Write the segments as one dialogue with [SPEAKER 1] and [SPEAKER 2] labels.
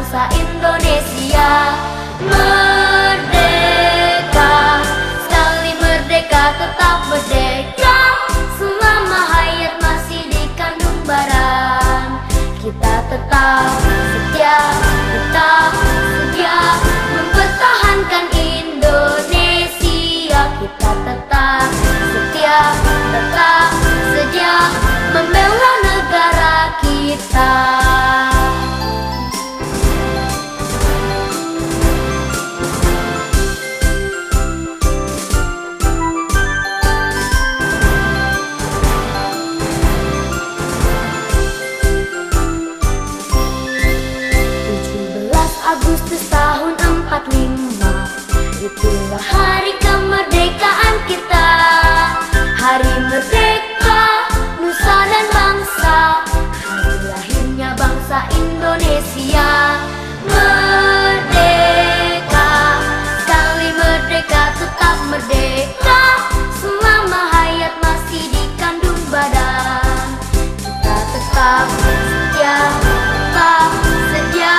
[SPEAKER 1] bangsa Indonesia. Merdeka, sekali merdeka tetap merdeka. Selama hayat masih dikandung badan, kita tetap setia, tetap setia mempertahankan Indonesia. Kita tetap setia, tetap setia membela negara kita. Agustus tahun 45, itulah hari kemerdekaan kita. Hari merdeka, nusa dan bangsa, hari lahirnya bangsa Indonesia. Merdeka, sekali merdeka tetap merdeka. Selama hayat masih dikandung badan, kita tetap setia, tetap setia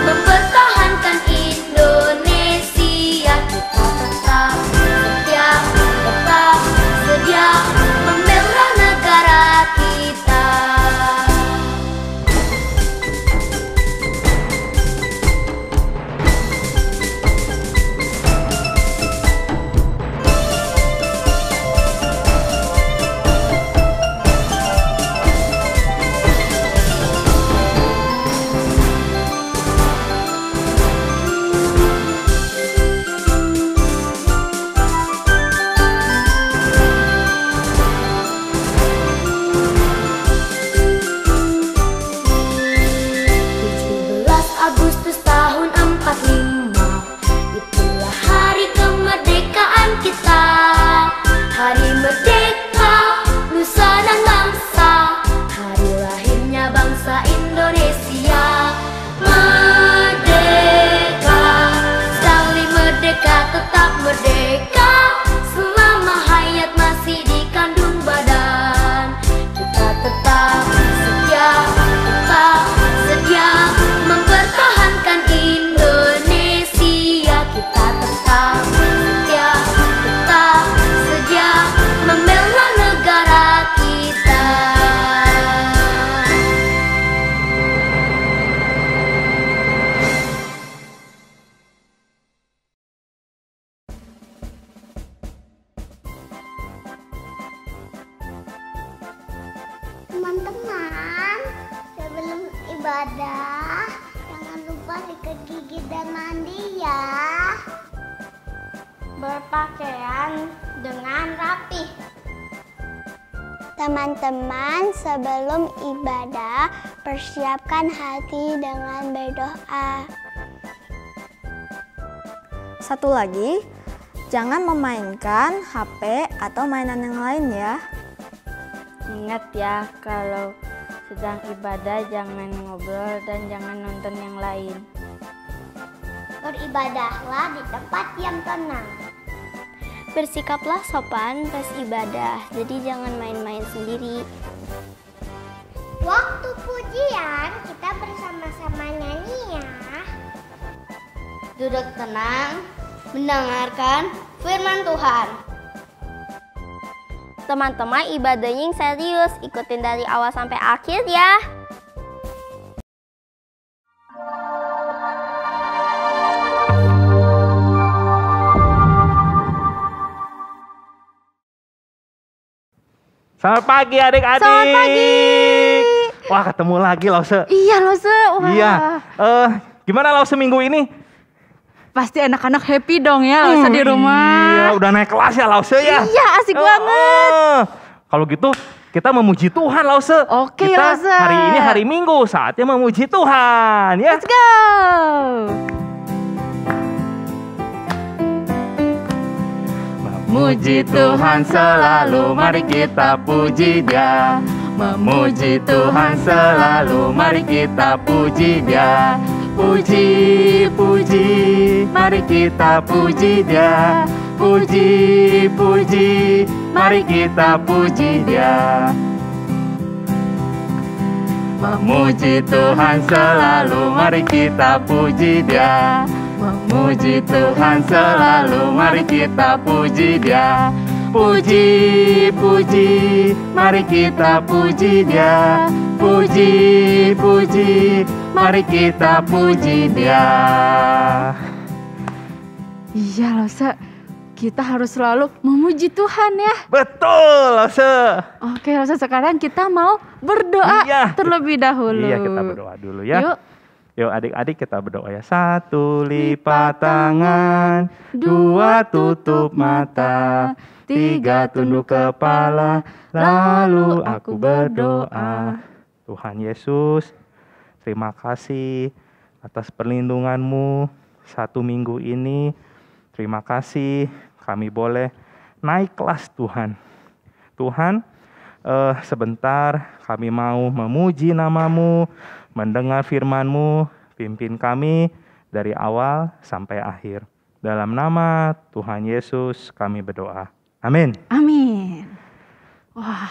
[SPEAKER 1] mempertahankan Indonesia. Kita tetap setia, tetap setia membela negara kita. Agustus tahun 45, itulah hari kemerdekaan kita. Hari merdeka, nusa dan bangsa, hari lahirnya bangsa Indonesia. Merdeka, sekali merdeka tetap merdeka. Selama hayat masih dikandung badan, kita tetap setia, tetap setia mempertahankan Indonesia. Kita tetap setia, tetap setia membela negara kita.
[SPEAKER 2] Teman-teman, sebelum ibadah jangan lupa sikat gigi dan mandi ya. Berpakaian dengan rapi. Teman-teman, sebelum ibadah persiapkan hati dengan berdoa.
[SPEAKER 3] Satu lagi, jangan memainkan HP atau mainan yang lain ya.
[SPEAKER 4] Ingat ya, kalau sedang ibadah jangan ngobrol dan jangan nonton yang lain.
[SPEAKER 2] Beribadahlah di tempat yang tenang.
[SPEAKER 5] Bersikaplah sopan pas ibadah, jadi jangan main-main sendiri.
[SPEAKER 2] Waktu pujian kita bersama-sama nyanyi ya.
[SPEAKER 4] Duduk tenang, mendengarkan firman Tuhan.
[SPEAKER 5] Teman-teman, ibadahnya yang serius, ikutin dari awal sampai akhir ya.
[SPEAKER 6] Selamat pagi adik-adik.
[SPEAKER 3] Selamat pagi.
[SPEAKER 6] Wah, ketemu lagi Lause.
[SPEAKER 3] Iya Lause. Wah.
[SPEAKER 6] Iya. Gimana Lause minggu ini?
[SPEAKER 3] Pasti anak-anak happy dong ya Lause di rumah.
[SPEAKER 6] Iya, udah naik kelas ya Lause ya.
[SPEAKER 3] Iya, asik banget.
[SPEAKER 6] Kalau gitu kita memuji Tuhan Lause.
[SPEAKER 3] Oke,
[SPEAKER 6] kita
[SPEAKER 3] Lause.
[SPEAKER 6] hari ini hari Minggu, saatnya memuji Tuhan ya.
[SPEAKER 3] Let's go.
[SPEAKER 7] Memuji Tuhan selalu, mari kita puji Dia. Memuji Tuhan selalu, mari kita puji Dia. Puji, puji, mari kita puji Dia. Puji, puji, mari kita puji Dia. Memuji Tuhan selalu, mari kita puji Dia. Memuji Tuhan selalu, mari kita puji Dia. Puji, puji, mari kita puji Dia. Puji, puji, mari kita puji Dia.
[SPEAKER 4] Iya Lause, kita harus selalu memuji Tuhan ya.
[SPEAKER 6] Betul, Lause.
[SPEAKER 4] Oke Lause, sekarang kita mau berdoa terlebih dahulu.
[SPEAKER 6] Iya, kita berdoa dulu ya.
[SPEAKER 4] Yuk.
[SPEAKER 6] Yuk adik-adik kita berdoa ya. 1 lipat tangan, 2 tutup mata, 3 tunduk kepala, lalu aku berdoa. Tuhan Yesus, terima kasih atas perlindungan-Mu 1 minggu ini. Terima kasih kami boleh naik kelas Tuhan. Tuhan, sebentar kami mau memuji nama-Mu, mendengar firman-Mu, pimpin kami dari awal sampai akhir. Dalam nama Tuhan Yesus kami berdoa. Amin.
[SPEAKER 4] Amin. Wah.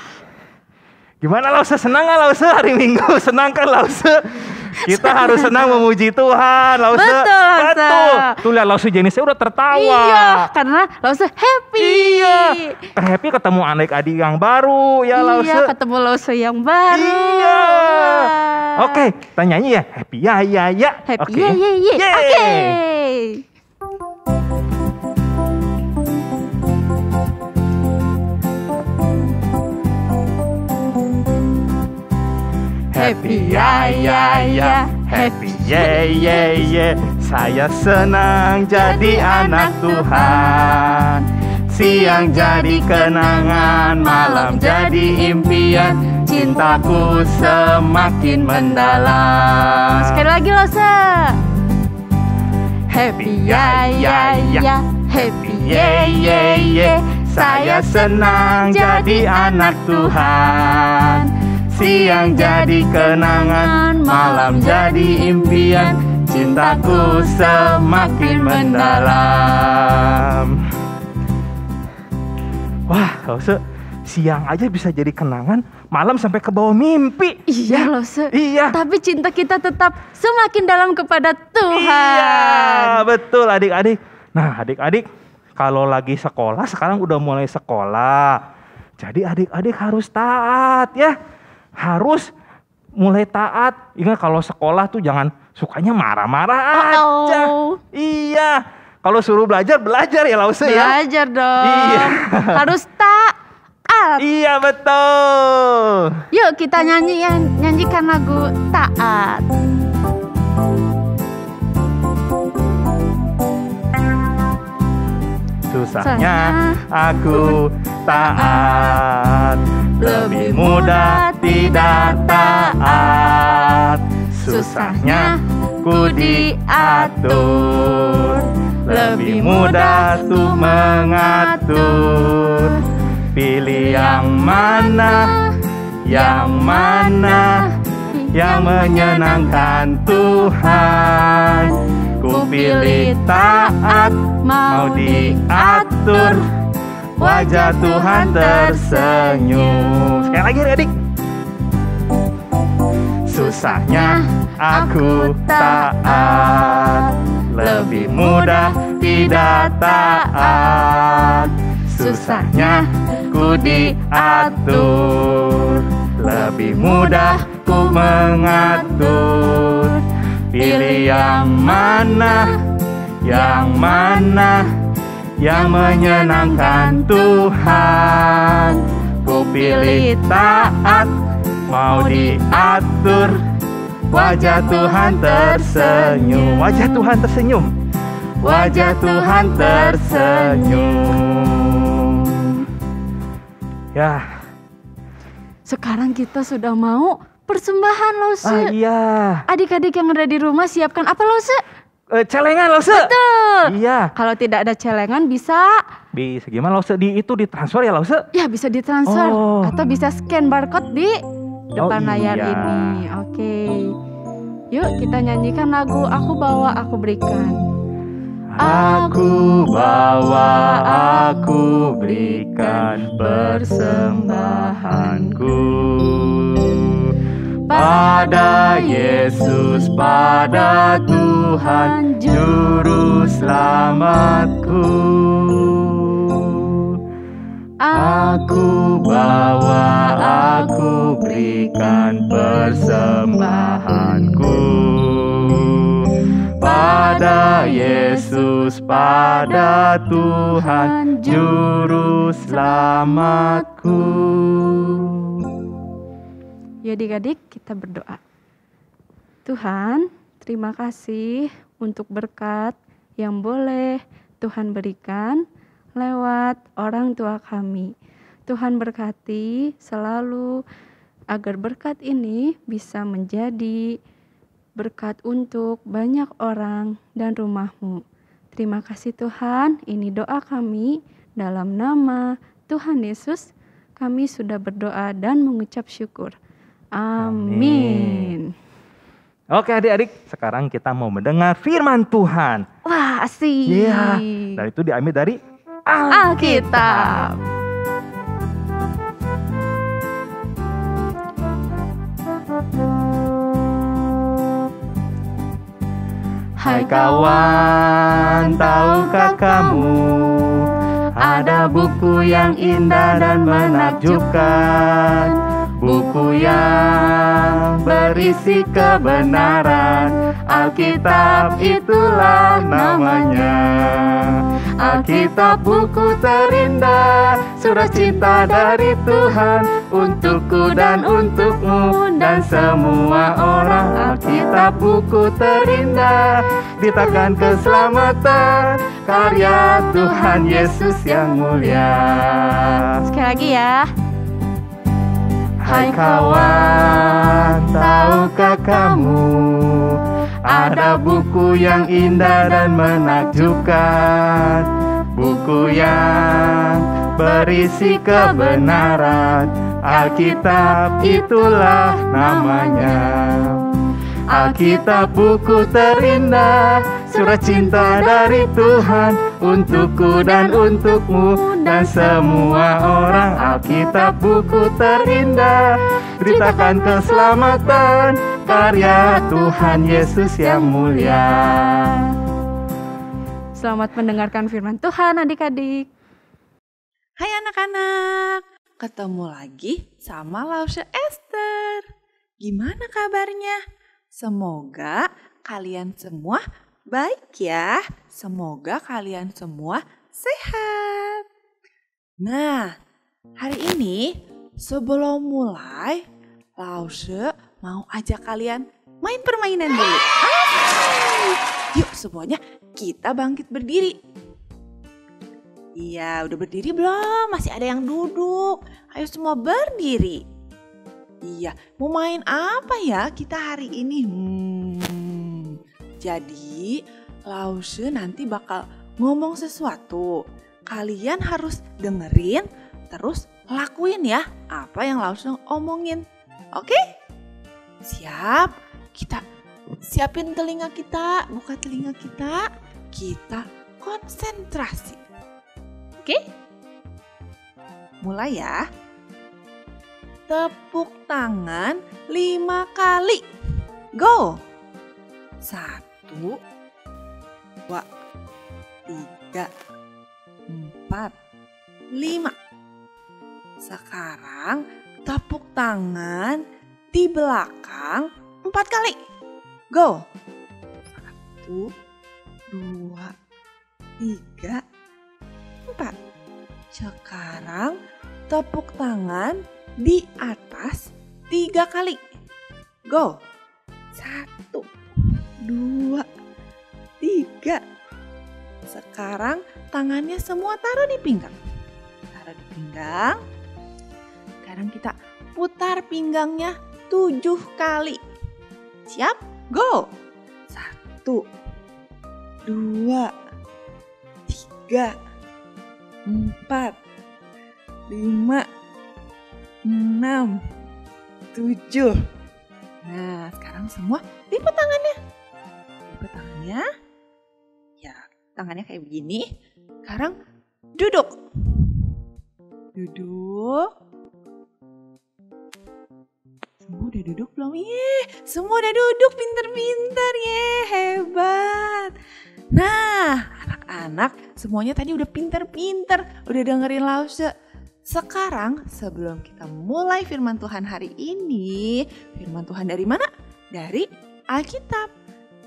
[SPEAKER 6] Gimana Lause, senang gak Lause hari Minggu? Senang kan Lause? Kita harus senang memuji Tuhan Lause.
[SPEAKER 4] Betul Lause.
[SPEAKER 6] Betul. Tuh lihat Lause jenisnya udah tertawa.
[SPEAKER 4] Iya, karena Lause happy.
[SPEAKER 6] Iya. Happy ketemu adik-adik yang baru ya Lause.
[SPEAKER 4] Iya, ketemu Lause yang baru.
[SPEAKER 6] Iya. Oke, kita nyanyi ya. Happy ya ya ya.
[SPEAKER 4] Happy
[SPEAKER 6] Oke.
[SPEAKER 4] ya ya ya.
[SPEAKER 6] Yeay.
[SPEAKER 4] Oke.
[SPEAKER 6] Happy ya ya ya. Happy yeah yeah yeah. Saya senang jadi anak Tuhan. Siang jadi kenangan, malam jadi impian. Cintaku semakin mendalam.
[SPEAKER 4] Sekali lagi Lause. Happy ya ya ya. Happy
[SPEAKER 6] yeah yeah yeah. Saya senang jadi anak Tuhan. Siang jadi kenangan, malam jadi impian. Cintaku semakin mendalam. Wah, Lause, siang aja bisa jadi kenangan, malam sampai ke bawah mimpi.
[SPEAKER 4] Iya Lause.
[SPEAKER 6] Iya.
[SPEAKER 4] Tapi cinta kita tetap semakin dalam kepada Tuhan.
[SPEAKER 6] Iya, betul adik-adik. Nah, adik-adik, kalau lagi sekolah, sekarang udah mulai sekolah. Jadi adik-adik harus taat ya. Harus mulai taat. Ingat kalau sekolah tuh jangan sukanya marah-marah aja. Iya. Kalau suruh belajar, belajar ya Lause ya.
[SPEAKER 4] Belajar dong.
[SPEAKER 6] Iya.
[SPEAKER 4] Harus taat.
[SPEAKER 6] Iya betul.
[SPEAKER 4] Yuk kita nyanyikan lagu Taat.
[SPEAKER 6] Susahnya aku taat, lebih mudah tidak taat. Susahnya ku diatur, lebih mudah tuh mengatur. Pilih yang mana, yang mana, yang menyenangkan Tuhan. Ku pilih taat, mau diatur, wajah Tuhan tersenyum. Sekali lagi adik. Susahnya aku taat, lebih mudah tidak taat. Susahnya ku diatur, lebih mudah ku mengatur. Pilih yang mana, yang mana, yang menyenangkan Tuhan. Ku pilih taat, mau diatur, wajah Tuhan tersenyum. Wajah Tuhan tersenyum. Wajah Tuhan tersenyum. Ya.
[SPEAKER 4] Sekarang kita sudah mau persembahan Lause.
[SPEAKER 6] Iya.
[SPEAKER 4] Adik-adik yang ada di rumah siapkan apa Lause?
[SPEAKER 6] Celengan Lause.
[SPEAKER 4] Betul.
[SPEAKER 6] Iya.
[SPEAKER 4] Kalau tidak ada celengan bisa
[SPEAKER 6] Gimana Lause? Itu ditransfer ya Lause?
[SPEAKER 4] ya bisa ditransfer
[SPEAKER 6] Oh.
[SPEAKER 4] atau bisa scan barcode di depan layar
[SPEAKER 6] iya.
[SPEAKER 4] ini. Oke. Yuk kita nyanyikan lagu Aku Bawa Aku Berikan.
[SPEAKER 6] Aku bawa, aku berikan persembahanku.
[SPEAKER 7] pada Yesus, pada Tuhan Juru Selamatku. Aku bawa, aku berikan persembahanku pada Yesus, pada Tuhan Juru Selamatku.
[SPEAKER 8] Ya adik-adik, kita berdoa. Tuhan, terima kasih untuk berkat yang boleh Tuhan berikan lewat orang tua kami. Tuhan berkati selalu agar berkat ini bisa menjadi berkat untuk banyak orang dan rumahmu. Terima kasih Tuhan, ini doa kami dalam nama Tuhan Yesus. Kami sudah berdoa dan mengucap syukur. Amin.
[SPEAKER 6] Oke adik-adik, sekarang kita mau mendengar firman Tuhan.
[SPEAKER 8] Wah, asik.
[SPEAKER 6] Iya, dan itu diambil dari
[SPEAKER 8] Alkitab.
[SPEAKER 7] Hai kawan, tahukah kamu ada buku yang indah dan menakjubkan, buku yang berisi kebenaran. Alkitab itulah namanya. Alkitab buku terindah, surat cinta dari Tuhan untukku dan untukmu dan semua orang. Alkitab buku terindah, ditakkan keselamatan, karya Tuhan Yesus yang mulia.
[SPEAKER 8] Sekali lagi ya.
[SPEAKER 7] Hai kawan, tahukah kamu ada buku yang indah dan menakjubkan, buku yang berisi kebenaran. Alkitab itulah namanya. Alkitab buku terindah, surat cinta dari Tuhan untukku dan untukmu dan semua orang. Alkitab buku terindah, beritakan keselamatan, karya Tuhan Yesus yang mulia.
[SPEAKER 8] Selamat mendengarkan firman Tuhan adik-adik.
[SPEAKER 9] Hai anak-anak, ketemu lagi sama Lause Esther. Gimana kabarnya? Semoga kalian semua baik ya. Semoga kalian semua sehat. Nah, hari ini sebelum mulai, Lause mau ajak kalian main permainan dulu. Yuk semuanya kita bangkit berdiri. Iya, udah berdiri belum? Masih ada yang duduk. Ayo semua berdiri. Iya, mau main apa ya kita hari ini? Jadi, Lause nanti bakal ngomong sesuatu. Kalian harus dengerin, terus lakuin ya apa yang Lause omongin. Oke? Siap? Kita siapin telinga kita, buka telinga kita. Kita konsentrasi. Oke? Mulai ya. Tepuk tangan 5 kali. Go! 1, 2, 3, 4, 5. Sekarang tepuk tangan di belakang 4 kali. Go! 1, 2, 3, 4. Sekarang tepuk tangan di atas 3 kali. Go! 1, 2, 3. Sekarang tangannya semua taruh di pinggang. Taruh di pinggang. Sekarang kita putar pinggangnya 7 kali. Siap? Go! 1, 2, 3, 4, 5, 6, 7. Nah, sekarang semua lipat tangannya. Lipat tangannya. Ya, tangannya kayak begini. Sekarang duduk. Duduk. Semua udah duduk belum? Semua udah duduk, pinter-pinter, hebat. Nah, anak-anak semuanya tadi udah pinter-pinter, udah dengerin Lause. Sekarang sebelum kita mulai firman Tuhan hari ini, firman Tuhan dari mana? Dari Alkitab.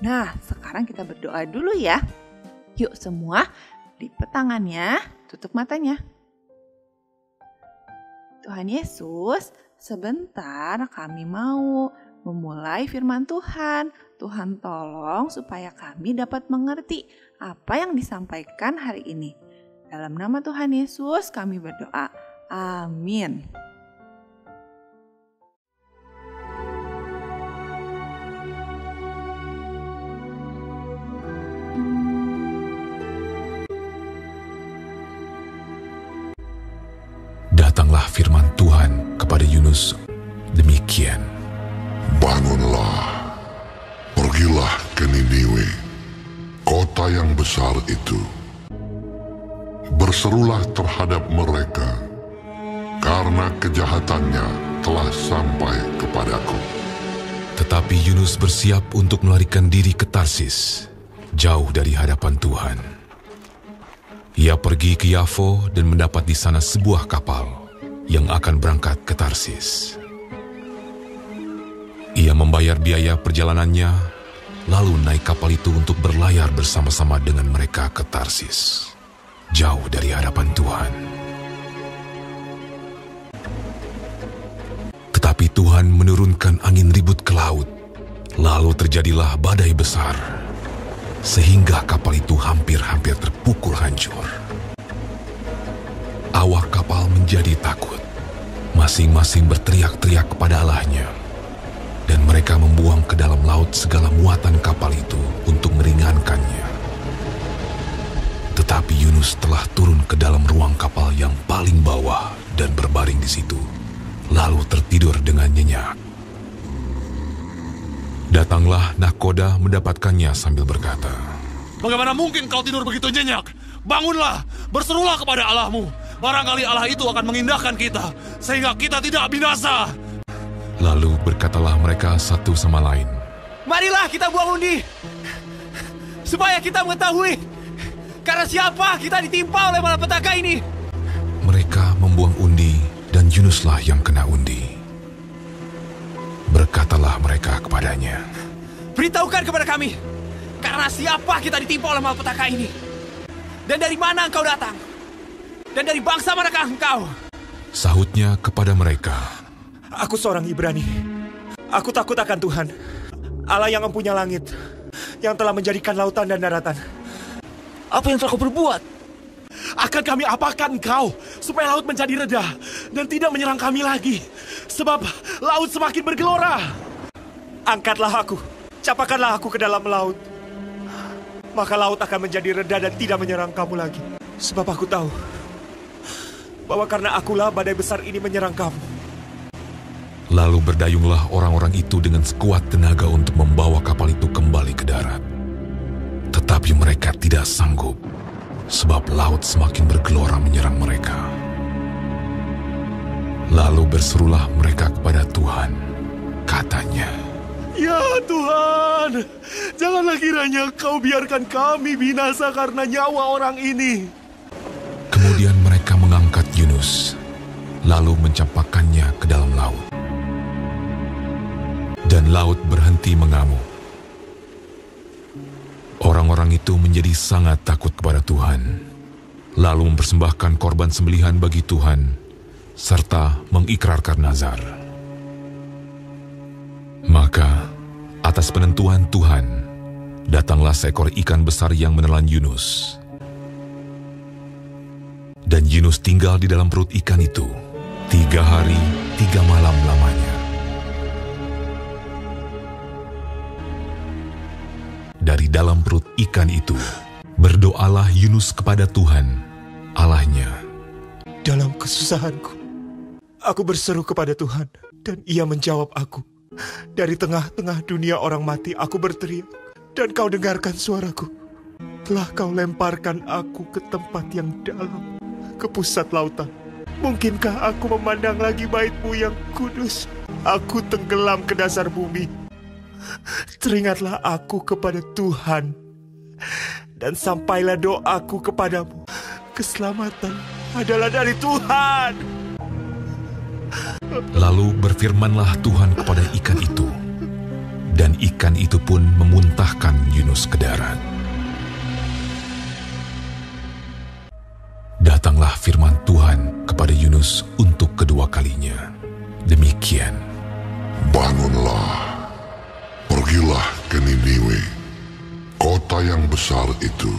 [SPEAKER 9] Nah, sekarang kita berdoa dulu ya. Yuk semua, lipat tangannya, tutup matanya. Tuhan Yesus, sebentar kami mau memulai firman Tuhan. Tuhan tolong supaya kami dapat mengerti apa yang disampaikan hari ini. Dalam nama Tuhan Yesus kami berdoa. Amin.
[SPEAKER 10] Datanglah firman Tuhan kepada Yunus demikian.
[SPEAKER 11] Bangunlah, pergilah ke Niniwe, kota yang besar itu. Berserulah terhadap mereka, karena kejahatannya telah sampai kepadaku.
[SPEAKER 10] Tetapi Yunus bersiap untuk melarikan diri ke Tarsis, jauh dari hadapan Tuhan. Ia pergi ke Yafo dan mendapat di sana sebuah kapal yang akan berangkat ke Tarsis. Ia membayar biaya perjalanannya, lalu naik kapal itu untuk berlayar bersama-sama dengan mereka ke Tarsis, jauh dari hadapan Tuhan. Tetapi Tuhan menurunkan angin ribut ke laut, lalu terjadilah badai besar, sehingga kapal itu hampir-hampir terpukul hancur. Awak kapal menjadi takut, masing-masing berteriak-teriak kepada Allahnya, dan mereka membuang ke dalam laut segala muatan kapal itu untuk meringankannya. Tetapi Yunus telah turun ke dalam ruang kapal yang paling bawah dan berbaring di situ, lalu tertidur dengan nyenyak. Datanglah nahkoda mendapatkannya sambil berkata,
[SPEAKER 12] "Bagaimana mungkin kau tidur begitu nyenyak? Bangunlah, berserulah kepada Allahmu. Barangkali Allah itu akan mengindahkan kita, sehingga kita tidak binasa."
[SPEAKER 10] Lalu berkatalah mereka satu sama lain,
[SPEAKER 13] "Marilah kita buang undi, supaya kita mengetahui karena siapa kita ditimpa oleh malapetaka ini."
[SPEAKER 10] Mereka membuang undi dan Yunuslah yang kena undi. Berkatalah mereka kepadanya,
[SPEAKER 13] "Beritahukan kepada kami, karena siapa kita ditimpa oleh malapetaka ini? Dan dari mana engkau datang? Dan dari bangsa manakah engkau?"
[SPEAKER 10] Sahutnya kepada mereka,
[SPEAKER 13] "Aku seorang Ibrani. Aku takut akan Tuhan, Allah yang mempunyai langit, yang telah menjadikan lautan dan daratan. Apa yang telah kau berbuat?
[SPEAKER 12] Akan kami apakan engkau, supaya laut menjadi reda dan tidak menyerang kami lagi, sebab laut semakin bergelora."
[SPEAKER 13] "Angkatlah aku, capakanlah aku ke dalam laut, maka laut akan menjadi reda dan tidak menyerang kamu lagi. Sebab aku tahu bahwa karena akulah badai besar ini menyerang kamu."
[SPEAKER 10] Lalu berdayunglah orang-orang itu dengan sekuat tenaga untuk membawa kapal itu kembali ke darat. Tetapi mereka tidak sanggup, sebab laut semakin bergelora menyerang mereka. Lalu berserulah mereka kepada Tuhan, katanya,
[SPEAKER 12] "Ya Tuhan, janganlah kiranya kau biarkan kami binasa karena nyawa orang ini."
[SPEAKER 10] Kemudian mereka mengangkat Yunus, lalu mencampakkannya ke dalam laut. Dan laut berhenti mengamuk. Orang-orang itu menjadi sangat takut kepada Tuhan, lalu mempersembahkan korban sembelihan bagi Tuhan, serta mengikrarkan nazar. Maka, atas penentuan Tuhan, datanglah seekor ikan besar yang menelan Yunus. Dan Yunus tinggal di dalam perut ikan itu 3 hari 3 malam lamanya. Dari dalam perut ikan itu, berdoalah Yunus kepada Tuhan, Allahnya.
[SPEAKER 13] "Dalam kesusahanku, aku berseru kepada Tuhan, dan Ia menjawab aku. Dari tengah-tengah dunia orang mati, aku berteriak, dan Kau dengarkan suaraku. Telah Kau lemparkan aku ke tempat yang dalam, ke pusat lautan. Mungkinkah aku memandang lagi bait-Mu yang kudus? aku tenggelam ke dasar bumi. Teringatlah aku kepada Tuhan, dan sampailah doaku kepadamu. Keselamatan adalah dari Tuhan.
[SPEAKER 10] Lalu berfirmanlah Tuhan kepada ikan itu, dan ikan itu pun memuntahkan Yunus ke darat. Datanglah firman Tuhan kepada Yunus untuk kedua kalinya. Demikian.
[SPEAKER 11] Bangunlah, pergilah ke Niniwe, kota yang besar itu,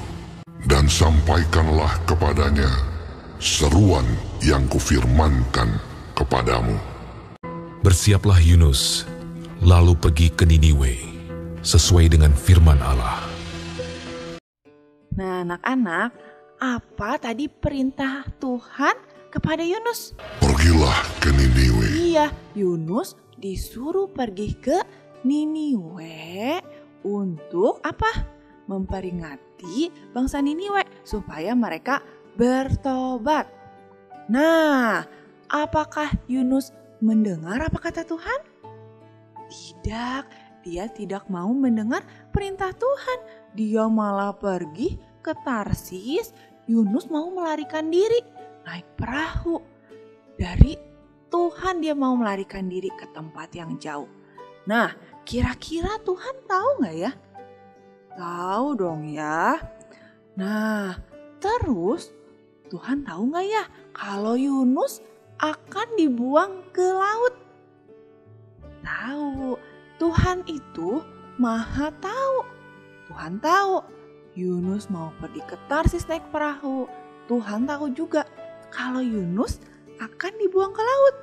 [SPEAKER 11] dan sampaikanlah kepadanya seruan yang kufirmankan kepadamu.
[SPEAKER 10] Bersiaplah Yunus, lalu pergi ke Niniwe, sesuai dengan firman Allah.
[SPEAKER 9] Nah, anak-anak, apa tadi perintah Tuhan kepada Yunus?
[SPEAKER 11] Pergilah ke Niniwe.
[SPEAKER 9] Iya, Yunus disuruh pergi ke Niniwe untuk apa? Memperingati bangsa Niniwe supaya mereka bertobat. Nah, apakah Yunus mendengar apa kata Tuhan? Tidak, dia tidak mau mendengar perintah Tuhan. Dia malah pergi ke Tarsis. Yunus mau melarikan diri, naik perahu. Dari Tuhan dia mau melarikan diri ke tempat yang jauh. Nah, kira-kira Tuhan tahu nggak ya? Tahu dong ya. Nah, terus Tuhan tahu nggak ya kalau Yunus akan dibuang ke laut? Tahu, Tuhan itu maha tahu. Tuhan tahu Yunus mau pergi ke Tarsis naik perahu. Tuhan tahu juga kalau Yunus akan dibuang ke laut.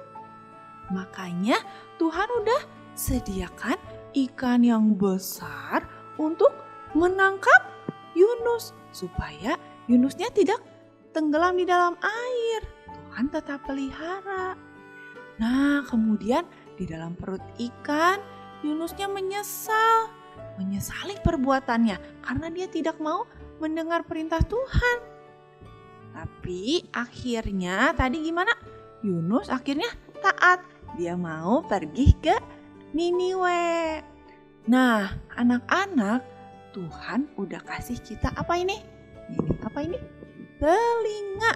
[SPEAKER 9] Makanya Tuhan udah sediakan ikan yang besar untuk menangkap Yunus supaya Yunusnya tidak tenggelam di dalam air. Tuhan tetap pelihara. Nah, kemudian di dalam perut ikan Yunusnya menyesali perbuatannya karena dia tidak mau mendengar perintah Tuhan. Tapi akhirnya tadi gimana? Yunus akhirnya taat. Dia mau pergi ke Niniwe. Nah, anak-anak, Tuhan udah kasih kita apa ini? Ini apa ini? Telinga.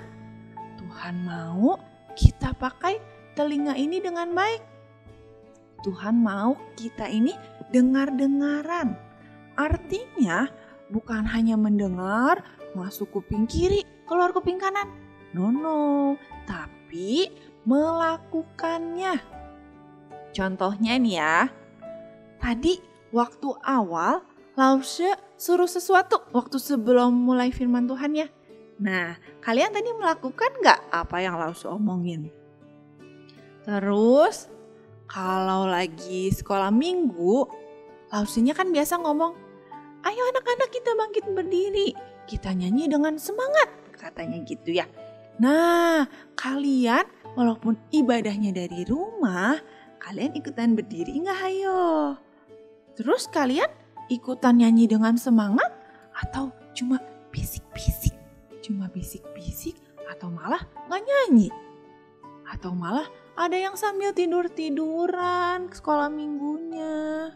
[SPEAKER 9] Tuhan mau kita pakai telinga ini dengan baik. Tuhan mau kita ini dengar-dengaran. Artinya bukan hanya mendengar masuk kuping kiri, keluar kuping kanan. No, tapi melakukannya. Contohnya nih ya. Tadi waktu awal Lause suruh sesuatu waktu sebelum mulai firman Tuhan ya. Nah, kalian tadi melakukan gak apa yang Lause omongin? Terus kalau lagi sekolah minggu, Lausenya kan biasa ngomong, ayo anak-anak kita bangkit berdiri, kita nyanyi dengan semangat, katanya gitu ya. Nah, kalian walaupun ibadahnya dari rumah, kalian ikutan berdiri nggak ayo? Terus kalian ikutan nyanyi dengan semangat atau cuma bisik-bisik? Cuma bisik-bisik atau malah nggak nyanyi? Atau malah ada yang sambil tidur-tiduran sekolah minggunya?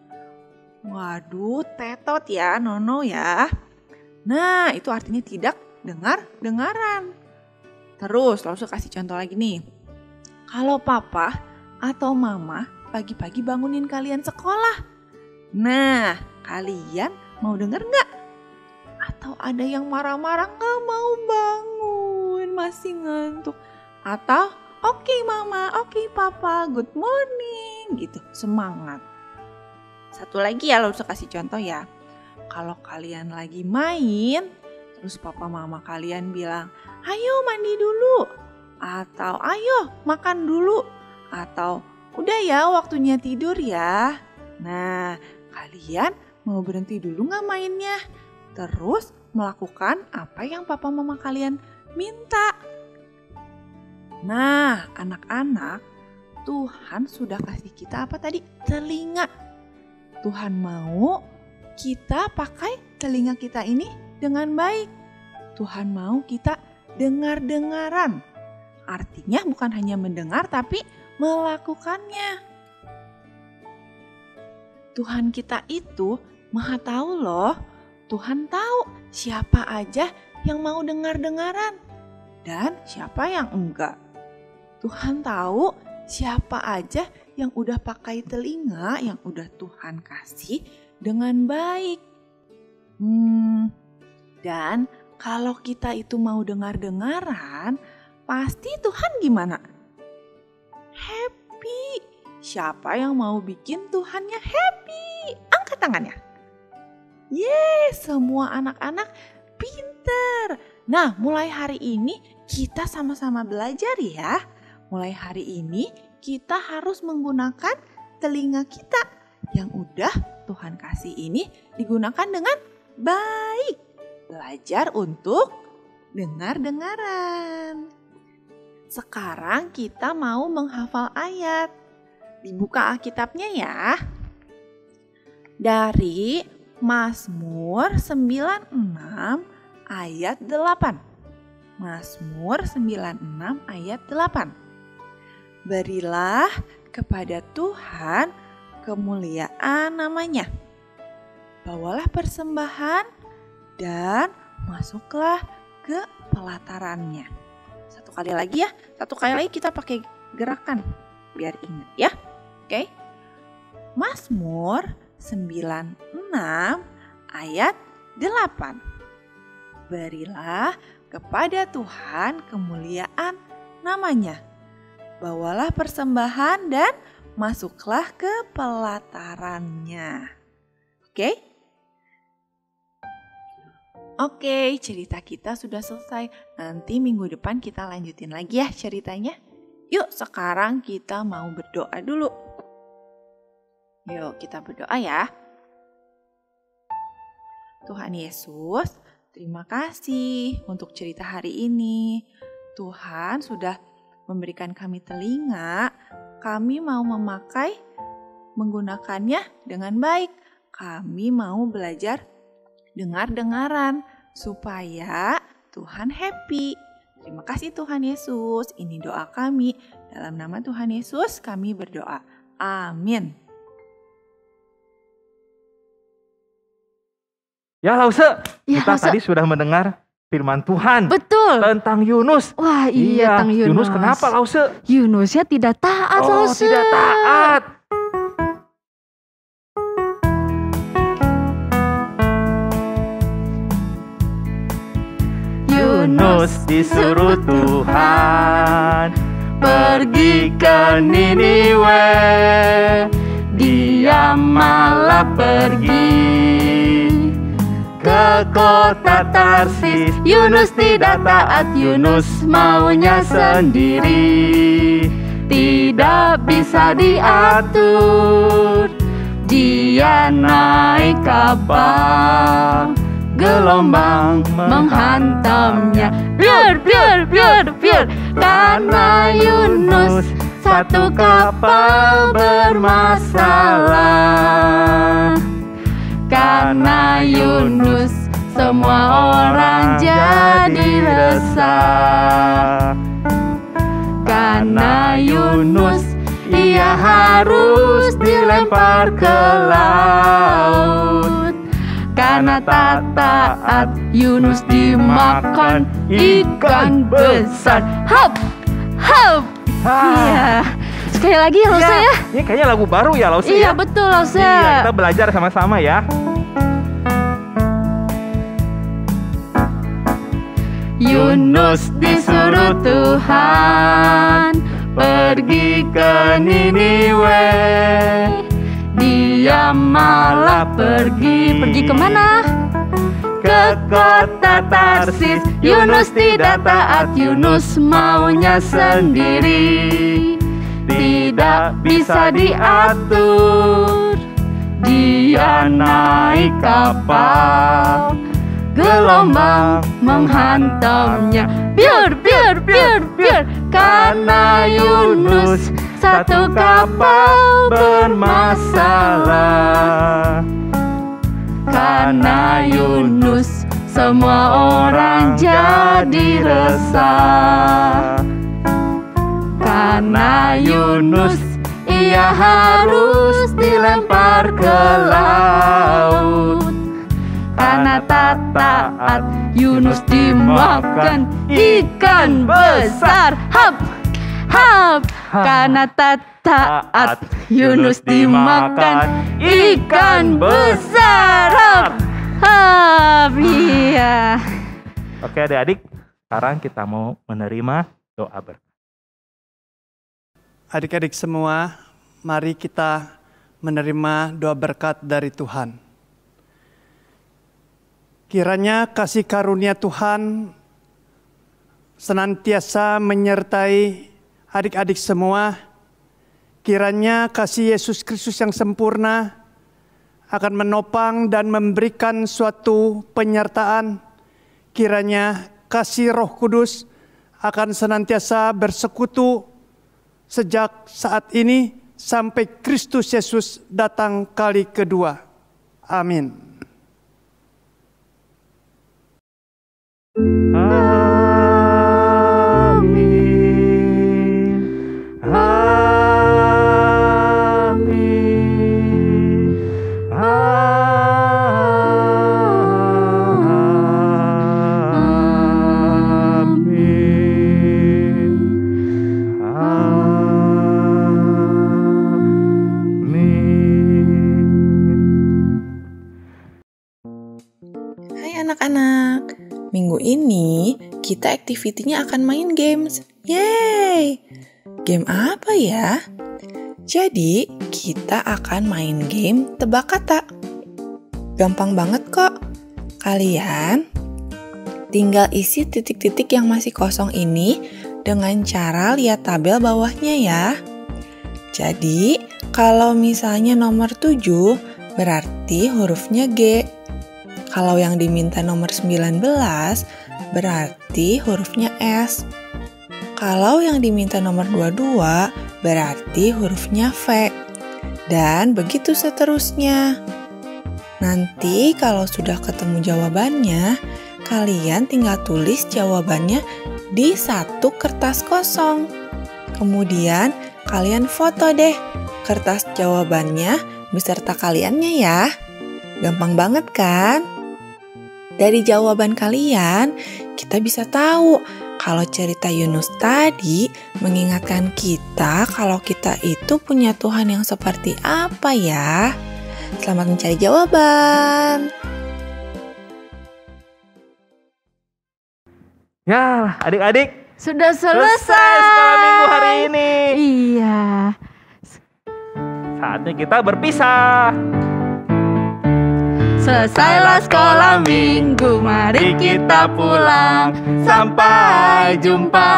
[SPEAKER 9] Waduh, tetot ya, nono ya. Nah, itu artinya tidak dengar-dengaran. Terus, langsung kasih contoh lagi nih. Kalau papa atau mama pagi-pagi bangunin kalian sekolah. Nah, kalian mau denger nggak? Atau ada yang marah-marah nggak mau bangun, masih ngantuk. Atau, oke mama, oke papa, good morning, gitu, semangat. Satu lagi ya, langsung kasih contoh ya. Kalau kalian lagi main, terus papa mama kalian bilang, ayo mandi dulu, atau ayo makan dulu, atau udah ya waktunya tidur ya. Nah, kalian mau berhenti dulu gak mainnya? Terus melakukan apa yang papa mama kalian minta. Nah, anak-anak, Tuhan sudah kasih kita apa tadi? Telinga. Tuhan mau kita pakai telinga kita ini dengan baik. Tuhan mau kita dengar-dengaran. Artinya bukan hanya mendengar tapi melakukannya. Tuhan kita itu Maha tahu loh. Tuhan tahu siapa aja yang mau dengar-dengaran dan siapa yang enggak. Tuhan tahu siapa aja yang udah pakai telinga yang udah Tuhan kasih dengan baik. Dan kalau kita itu mau dengar-dengaran, pasti Tuhan gimana? Happy. Siapa yang mau bikin Tuhannya happy? Angkat tangannya. Yeay, semua anak-anak pinter. Nah, mulai hari ini kita sama-sama belajar ya. Mulai hari ini kita harus menggunakan telinga kita yang udah Tuhan kasih ini digunakan dengan baik. Belajar untuk dengar-dengaran. Sekarang kita mau menghafal ayat. Dibuka Alkitabnya ya. Dari Mazmur 96 ayat 8. Mazmur 96 ayat 8. Berilah kepada Tuhan kemuliaan namanya. Bawalah persembahan dan masuklah ke pelatarannya. Satu kali lagi ya. Satu kali lagi kita pakai gerakan biar ingat ya. Oke. Mazmur 96 ayat 8. Berilah kepada Tuhan kemuliaan namanya. Bawalah persembahan dan masuklah ke pelatarannya. Oke? Oke, cerita kita sudah selesai. Nanti minggu depan kita lanjutin lagi ya ceritanya. Yuk, sekarang kita mau berdoa dulu. Yuk, kita berdoa ya. Tuhan Yesus, terima kasih untuk cerita hari ini. Tuhan sudah memberikan kami telinga. Kami mau menggunakannya dengan baik. Kami mau belajar dengar-dengaran supaya Tuhan happy. Terima kasih Tuhan Yesus. Ini doa kami. Dalam nama Tuhan Yesus kami berdoa. Amin.
[SPEAKER 6] Ya Lause, kita tadi sudah mendengar firman Tuhan.
[SPEAKER 8] Betul.
[SPEAKER 6] Tentang Yunus.
[SPEAKER 8] Wah iya, tentang Yunus.
[SPEAKER 6] Yunus kenapa Lause?
[SPEAKER 8] Yunusnya tidak taat Lause.
[SPEAKER 6] Tidak taat. Yunus disuruh Tuhan pergi ke Niniwe. Dia malah pergi ke kota Tarsis. Yunus tidak taat, Yunus maunya sendiri. Tidak bisa diatur. Dia naik kapal, gelombang menghantamnya. Biar. Karena Yunus satu kapal bermasalah. Karena Yunus semua orang jadi resah. Karena Yunus ia harus dilempar ke laut. Karena tak taat Yunus dimakan ikan besar. Hop. Iya. Sekali lagi ya Lause ya. Ini kayaknya lagu baru ya Lause ya.
[SPEAKER 8] Iya betul Lause.
[SPEAKER 6] Iya, kita belajar sama-sama ya. Yunus disuruh Tuhan pergi ke Niniwe. Dia malah pergi.
[SPEAKER 8] Pergi kemana?
[SPEAKER 6] Ke kota Tarsis. Yunus tidak taat, Yunus maunya sendiri. Tidak bisa diatur. Dia naik kapal, gelombang menghantamnya. Biar. Karena Yunus satu kapal bermasalah. Karena Yunus semua orang jadi resah. Karena Yunus
[SPEAKER 7] ia harus dilempar ke laut. Karena tak taat, Yunus dimakan ikan besar. Hap, hap. Karena tak taat, Yunus dimakan ikan besar. Hap, hap. Iya.
[SPEAKER 6] Oke adik-adik, sekarang kita mau menerima doa berkat.
[SPEAKER 14] Adik-adik semua, mari kita menerima doa berkat dari Tuhan. Kiranya kasih karunia Tuhan senantiasa menyertai adik-adik semua. Kiranya kasih Yesus Kristus yang sempurna akan menopang dan memberikan suatu penyertaan. Kiranya kasih Roh Kudus akan senantiasa bersekutu sejak saat ini sampai Kristus Yesus datang kali kedua. Amin.
[SPEAKER 9] Anak-anak, minggu ini kita aktivitinya akan main games. Yeay! Game apa ya? Jadi, kita akan main game tebak kata. Gampang banget kok. Kalian tinggal isi titik-titik yang masih kosong ini dengan cara lihat tabel bawahnya ya. Jadi, kalau misalnya nomor 7, berarti hurufnya G. Kalau yang diminta nomor 19, berarti hurufnya S. Kalau yang diminta nomor 22, berarti hurufnya V. Dan begitu seterusnya. Nanti kalau sudah ketemu jawabannya, kalian tinggal tulis jawabannya di satu kertas kosong. Kemudian kalian foto deh kertas jawabannya beserta kaliannya ya. Gampang banget kan? Dari jawaban kalian, kita bisa tahu kalau cerita Yunus tadi mengingatkan kita kalau kita itu punya Tuhan yang seperti apa ya. Selamat mencari jawaban.
[SPEAKER 6] Ya, adik-adik.
[SPEAKER 8] Sudah selesai
[SPEAKER 6] sekolah minggu hari ini.
[SPEAKER 8] Iya.
[SPEAKER 6] Saatnya kita berpisah.
[SPEAKER 7] Selesailah sekolah minggu, mari kita pulang. Sampai jumpa,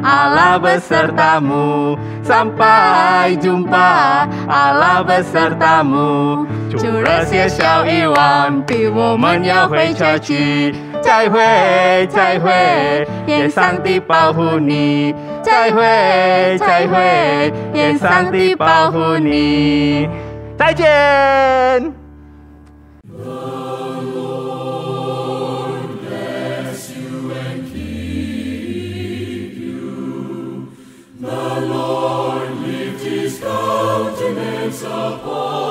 [SPEAKER 7] Allah besertamu. Sampai jumpa, Allah besertamu. 祝热些小一万，比我们要回家去。再会，再会，愿上帝保护你。再会，再会，愿上帝保护你。
[SPEAKER 6] 再见。
[SPEAKER 15] The Lord lift his countenance upon